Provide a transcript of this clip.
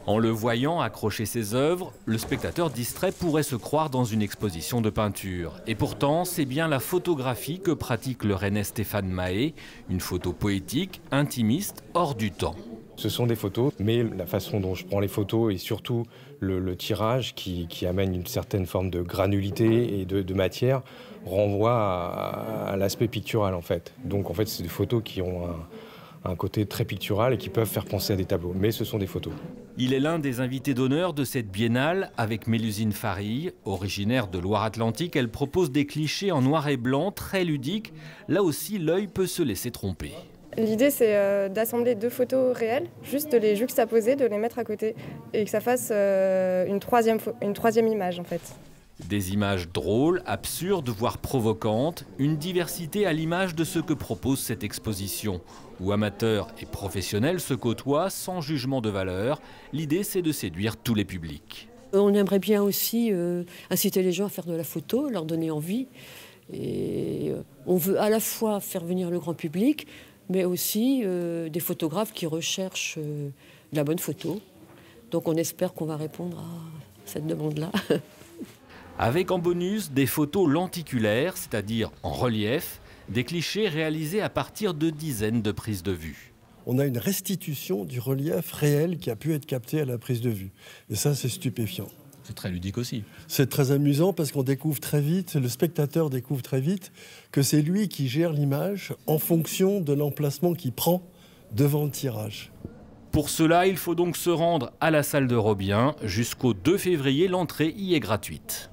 En le voyant accrocher ses œuvres, le spectateur distrait pourrait se croire dans une exposition de peinture. Et pourtant, c'est bien la photographie que pratique le Rennais Stéphane Mahé, une photo poétique, intimiste, hors du temps. Ce sont des photos, mais la façon dont je prends les photos et surtout le tirage qui amène une certaine forme de granulité et de matière renvoie à l'aspect pictural en fait. Donc en fait, c'est des photos qui ont un côté très pictural et qui peuvent faire penser à des tableaux, mais ce sont des photos. Il est l'un des invités d'honneur de cette biennale avec Mélusine Farille. Originaire de Loire-Atlantique, elle propose des clichés en noir et blanc très ludiques. Là aussi, l'œil peut se laisser tromper. L'idée, c'est d'assembler deux photos réelles, juste de les juxtaposer, de les mettre à côté et que ça fasse une troisième image en fait. Des images drôles, absurdes, voire provocantes, une diversité à l'image de ce que propose cette exposition, où amateurs et professionnels se côtoient sans jugement de valeur. L'idée, c'est de séduire tous les publics. On aimerait bien aussi inciter les gens à faire de la photo, leur donner envie. Et on veut à la fois faire venir le grand public, mais aussi des photographes qui recherchent de la bonne photo. Donc on espère qu'on va répondre à cette demande-là. Avec en bonus des photos lenticulaires, c'est-à-dire en relief, des clichés réalisés à partir de dizaines de prises de vue. On a une restitution du relief réel qui a pu être capté à la prise de vue. Et ça, c'est stupéfiant. C'est très ludique aussi. C'est très amusant parce qu'on découvre très vite, le spectateur découvre très vite que c'est lui qui gère l'image en fonction de l'emplacement qu'il prend devant le tirage. Pour cela, il faut donc se rendre à la salle de Robien. Jusqu'au 2 février, l'entrée y est gratuite.